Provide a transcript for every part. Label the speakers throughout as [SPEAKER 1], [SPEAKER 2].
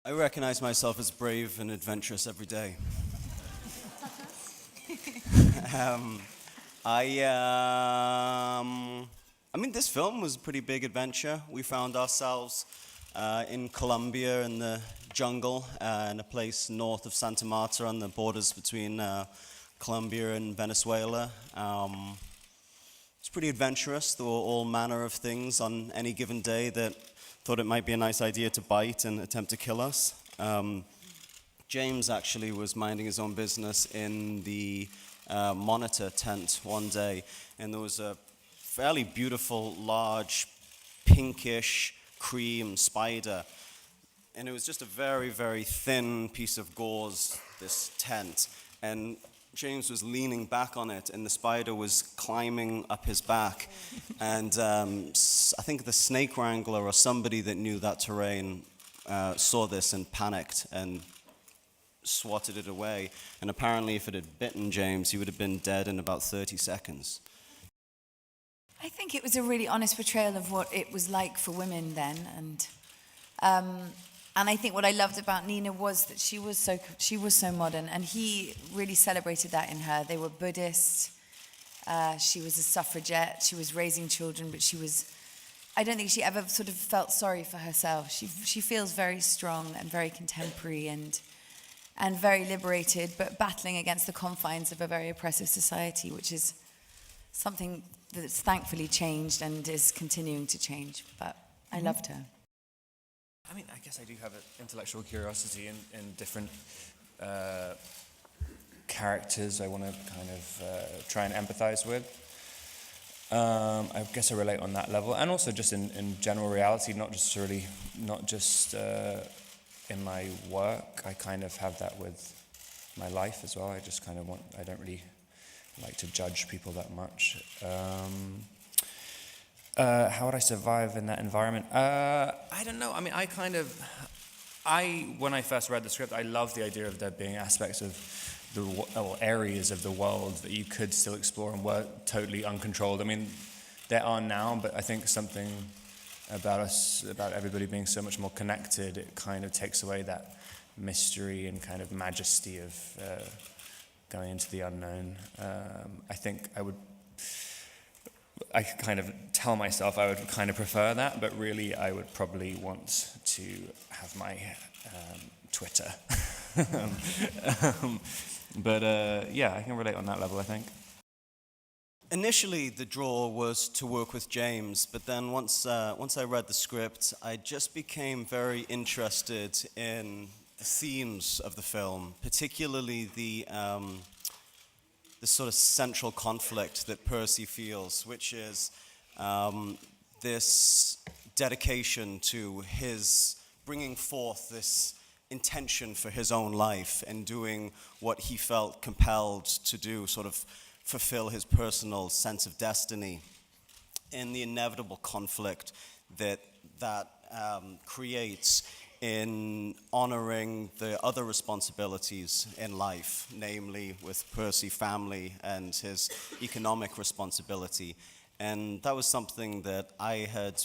[SPEAKER 1] I recognize myself as brave and adventurous every day. I mean, this film was a pretty big adventure. We found ourselves in Colombia in the jungle, in a place north of Santa Marta on the borders between Colombia and Venezuela. It's pretty adventurous. There were all manner of things on any given day that thought it might be a nice idea to bite and attempt to kill us. James actually was minding his own business in the monitor tent one day, and there was a fairly beautiful, large, pinkish cream spider, and it was just a very, very thin piece of gauze, this tent, and James was leaning back on it, and the spider was climbing up his back, and I think the snake wrangler or somebody that knew that terrain saw this and panicked and swatted it away, and apparently if it had bitten James, he would have been dead in about 30 seconds.
[SPEAKER 2] I think it was a really honest portrayal of what it was like for women then, and I think what I loved about Nina was that she was so modern, and he really celebrated that in her. They were Buddhist. She was a suffragette. She was raising children, but I don't think she ever sort of felt sorry for herself. She feels very strong and very contemporary and very liberated, but battling against the confines of a very oppressive society, which is something that's thankfully changed and is continuing to change. But I loved her.
[SPEAKER 3] I mean, I guess I do have an intellectual curiosity in different characters I want to kind of try and empathize with. I guess I relate on that level, and also just in general reality, not just in my work. I kind of have that with my life as well. I just kind of I don't really like to judge people that much. How would I survive in that environment? I don't know. I mean, when I first read the script, I loved the idea of there being aspects of areas of the world that you could still explore and were totally uncontrolled. I mean, there are now, but I think something about everybody being so much more connected, it kind of takes away that mystery and kind of majesty of going into the unknown. I think I kind of tell myself I would kind of prefer that, but really I would probably want to have my Twitter. But yeah, I can relate on that level, I think.
[SPEAKER 1] Initially, the draw was to work with James, but then once I read the script, I just became very interested in the themes of the film, particularly the sort of central conflict that Percy feels, which is this dedication to his bringing forth this intention for his own life and doing what he felt compelled to do, sort of fulfill his personal sense of destiny, and the inevitable conflict that creates in honoring the other responsibilities in life, namely with Percy family and his economic responsibility. And that was something that I had,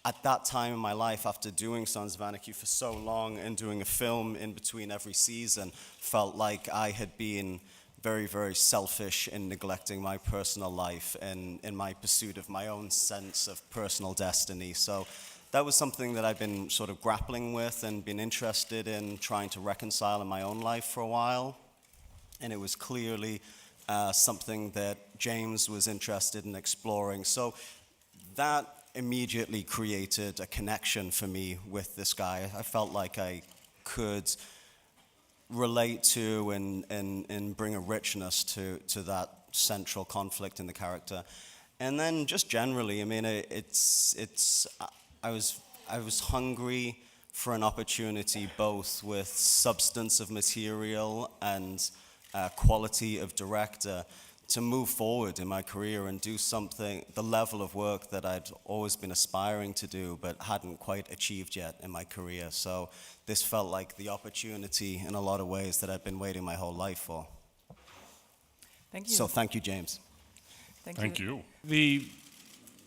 [SPEAKER 1] at that time in my life, after doing Sons of Anarchy for so long and doing a film in between every season, felt like I had been very, very selfish in neglecting my personal life and in my pursuit of my own sense of personal destiny. So that was something that I've been sort of grappling with and been interested in trying to reconcile in my own life for a while. And it was clearly something that James was interested in exploring. So that immediately created a connection for me with this guy. I felt like I could relate to and bring a richness to that central conflict in the character. And then just generally, I mean, I was hungry for an opportunity both with substance of material and quality of director to move forward in my career and do something, the level of work that I'd always been aspiring to do but hadn't quite achieved yet in my career. So this felt like the opportunity in a lot of ways that I'd been waiting my whole life for.
[SPEAKER 2] Thank you.
[SPEAKER 1] So thank you, James.
[SPEAKER 2] Thank you.
[SPEAKER 4] The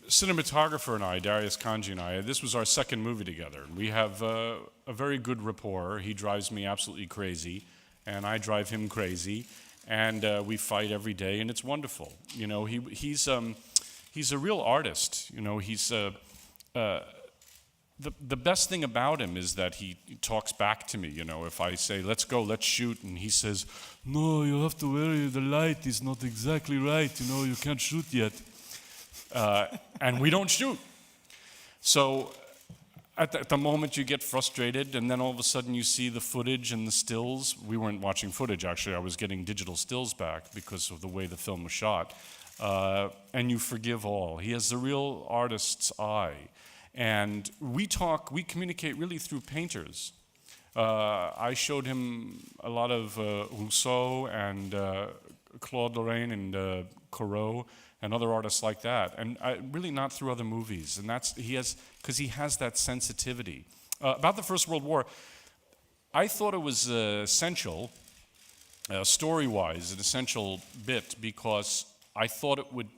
[SPEAKER 4] cinematographer and I, Darius Kanji and I, this was our second movie together. We have a very good rapport. He drives me absolutely crazy, and I drive him crazy, and we fight every day, and it's wonderful. You know, he's a real artist. You know, the best thing about him is that he talks back to me. You know, if I say, let's go, let's shoot, and he says, no, you have to worry, the light is not exactly right, you know, you can't shoot yet. And we don't shoot. So at the moment you get frustrated, and then all of a sudden you see the footage and the stills. We weren't watching footage, actually. I was getting digital stills back because of the way the film was shot. And you forgive all. He has the real artist's eye. And we communicate really through painters. I showed him a lot of Rousseau and Claude Lorraine and Corot and other artists like that, and really not through other movies. And because he has that sensitivity. About the First World War, I thought it was essential, story-wise, an essential bit, because I thought it would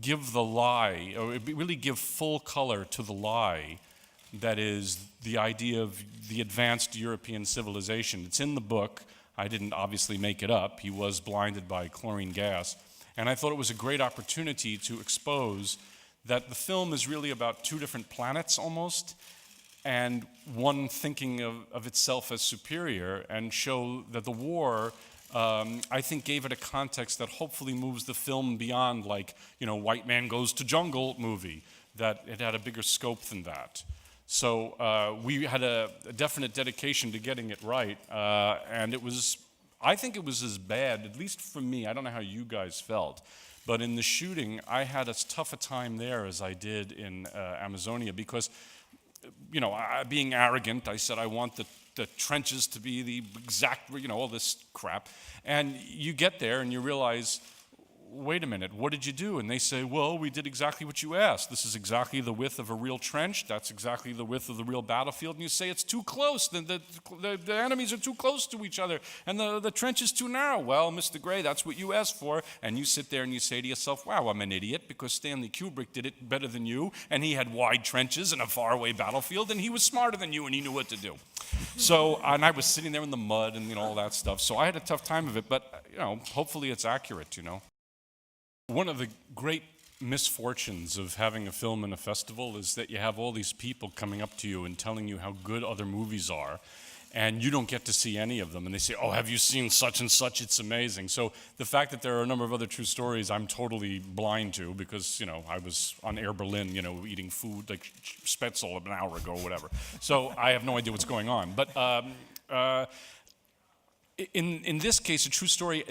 [SPEAKER 4] give the lie, or really give full color to the lie that is the idea of the advanced European civilization. It's in the book. I didn't obviously make it up. He was blinded by chlorine gas. And I thought it was a great opportunity to expose that the film is really about two different planets almost, and one thinking of itself as superior, and show that the war, I think, gave it a context that hopefully moves the film beyond, like, you know, white man goes to jungle movie, that it had a bigger scope than that. So we had a definite dedication to getting it right, and I think it was as bad, at least for me. I don't know how you guys felt, but in the shooting, I had as tough a time there as I did in Amazonia, because, you know, being arrogant, I said I want the trenches to be the exact, you know, all this crap. And you get there and you realize, wait a minute, what did you do? And they say, well, we did exactly what you asked. This is exactly the width of a real trench. That's exactly the width of the real battlefield. And you say, it's too close. The enemies are too close to each other. And the trench is too narrow. Well, Mr. Gray, that's what you asked for. And you sit there and you say to yourself, wow, I'm an idiot, because Stanley Kubrick did it better than you. And he had wide trenches and a faraway battlefield. And he was smarter than you, and he knew what to do. So, and I was sitting there in the mud and, you know, all that stuff. So I had a tough time of it. But, you know, hopefully it's accurate, you know. One of the great misfortunes of having a film in a festival is that you have all these people coming up to you and telling you how good other movies are, and you don't get to see any of them. And they say, oh, have you seen such and such? It's amazing. So the fact that there are a number of other true stories I'm totally blind to, because, you know, I was on Air Berlin, you know, eating food like Spätzle an hour ago or whatever. So I have no idea what's going on. But in this case, a true story,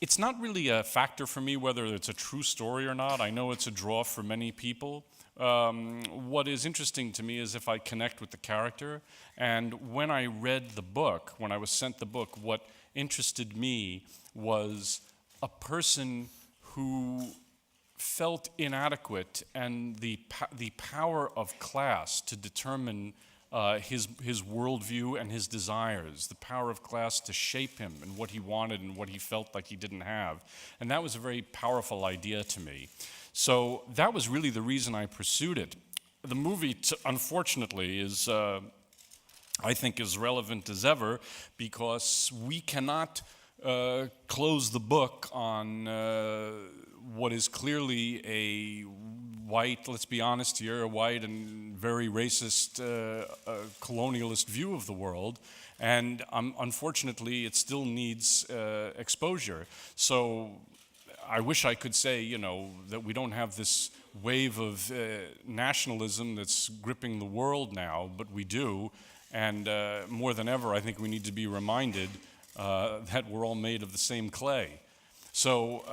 [SPEAKER 4] it's not really a factor for me whether it's a true story or not. I know it's a draw for many people. What is interesting to me is if I connect with the character. And when I read the book, when I was sent the book, what interested me was a person who felt inadequate, and the power of class to determine his worldview and his desires, the power of class to shape him and what he wanted and what he felt like he didn't have. And that was a very powerful idea to me. So that was really the reason I pursued it. The movie, unfortunately, is, I think, as relevant as ever, because we cannot close the book on what is clearly a white, let's be honest here, a white and very racist colonialist view of the world. And unfortunately, it still needs exposure. So I wish I could say, you know, that we don't have this wave of nationalism that's gripping the world now, but we do. And more than ever, I think we need to be reminded that we're all made of the same clay. So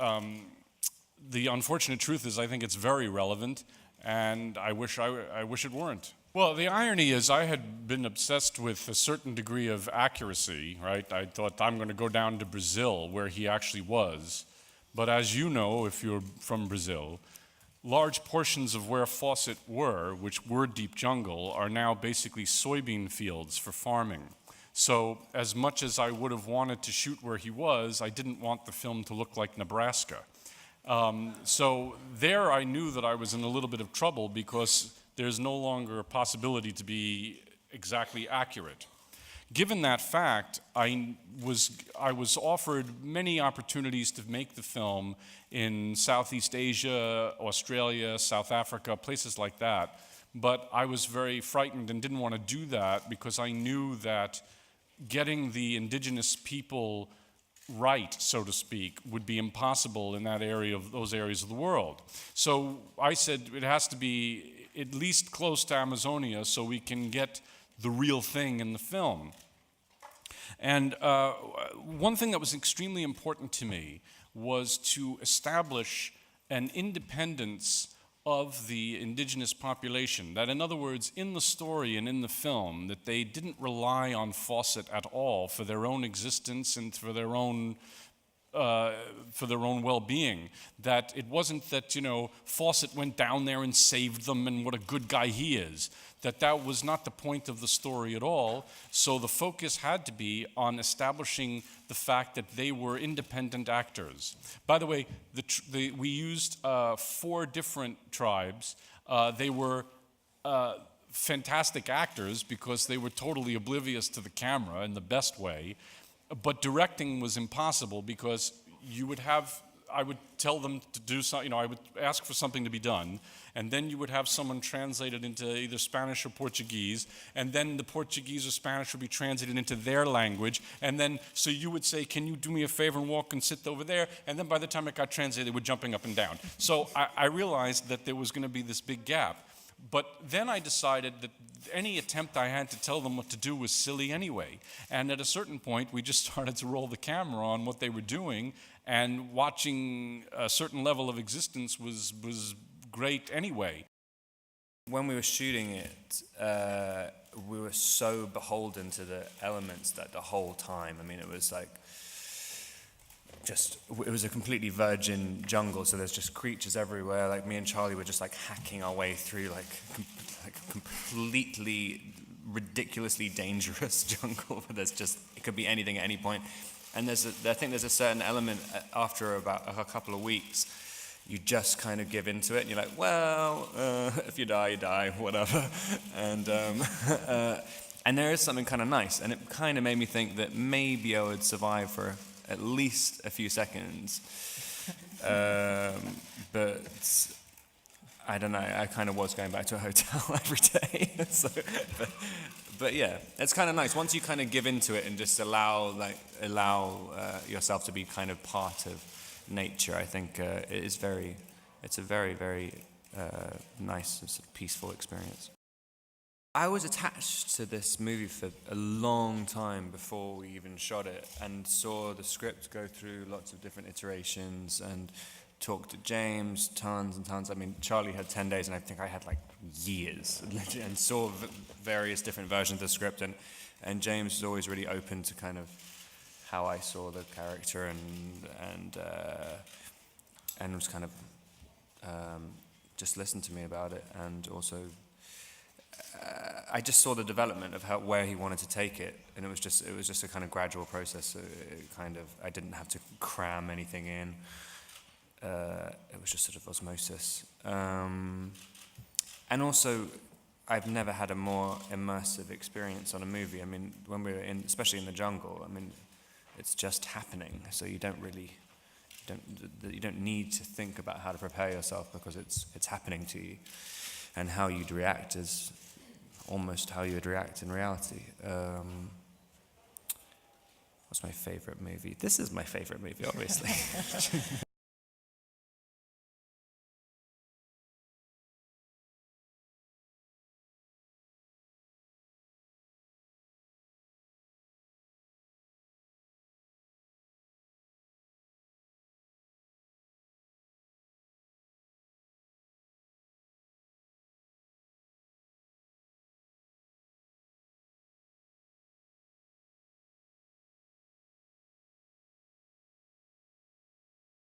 [SPEAKER 4] the unfortunate truth is I think it's very relevant, and I wish it weren't. Well, the irony is I had been obsessed with a certain degree of accuracy, right? I thought I'm going to go down to Brazil, where he actually was. But as you know, if you're from Brazil, large portions of where Fawcett were, which were deep jungle, are now basically soybean fields for farming. So as much as I would have wanted to shoot where he was, I didn't want the film to look like Nebraska. So there I knew that I was in a little bit of trouble because there's no longer a possibility to be exactly accurate. Given that fact, I was offered many opportunities to make the film in Southeast Asia, Australia, South Africa, places like that. But I was very frightened and didn't want to do that because I knew that getting the indigenous people right, so to speak, would be impossible in that area of those areas of the world. So I said it has to be at least close to Amazonia so we can get the real thing in the film. And one thing that was extremely important to me was to establish an independence of the indigenous population. That, in other words, in the story and in the film, that they didn't rely on Fawcett at all for their own existence and for their own well-being. That it wasn't that, Fawcett went down there and saved them and what a good guy he is. That was not the point of the story at all. So the focus had to be on establishing the fact that they were independent actors. By the way, we used 4 different tribes. They were fantastic actors because they were totally oblivious to the camera in the best way. But directing was impossible because I would tell them to do something, I would ask for something to be done, and then you would have someone translate it into either Spanish or Portuguese, and then the Portuguese or Spanish would be translated into their language, and then, so you would say, can you do me a favor and walk and sit over there? And then by the time it got translated, they were jumping up and down. So I realized that there was going to be this big gap. But then I decided that any attempt I had to tell them what to do was silly anyway. And at a certain point, we just started to roll the camera on what they were doing, and watching a certain level of existence was great anyway.
[SPEAKER 3] When we were shooting it, we were so beholden to the elements that the whole time. I mean, it was like it was a completely virgin jungle, so there's just creatures everywhere. Like me and Charlie were just like hacking our way through like completely ridiculously dangerous jungle. It could be anything at any point. And I think there's a certain element after about a couple of weeks, you just kind of give into it, and you're like, well, if you die, you die, whatever. And there is something kind of nice, and it kind of made me think that maybe I would survive for at least a few seconds. But I don't know, I kind of was going back to a hotel every day. But yeah, it's kind of nice. Once you kind of give into it and just allow yourself to be kind of part of nature, I think it's a very, very nice and sort of peaceful experience. I was attached to this movie for a long time before we even shot it, and saw the script go through lots of different iterations and talked to James tons and tons. I mean, Charlie had 10 days, and I think I had like years, and saw various different versions of the script, and James was always really open to kind of how I saw the character, and was kind of just listened to me about it, and also I just saw the development of where he wanted to take it, and it was just a kind of gradual process. So I didn't have to cram anything in. It was just sort of osmosis. And also, I've never had a more immersive experience on a movie. I mean, when we were especially in the jungle, I mean, it's just happening. So you don't need to think about how to prepare yourself, because it's happening to you, and how you'd react is almost how you would react in reality. What's my favorite movie? This is my favorite movie, obviously.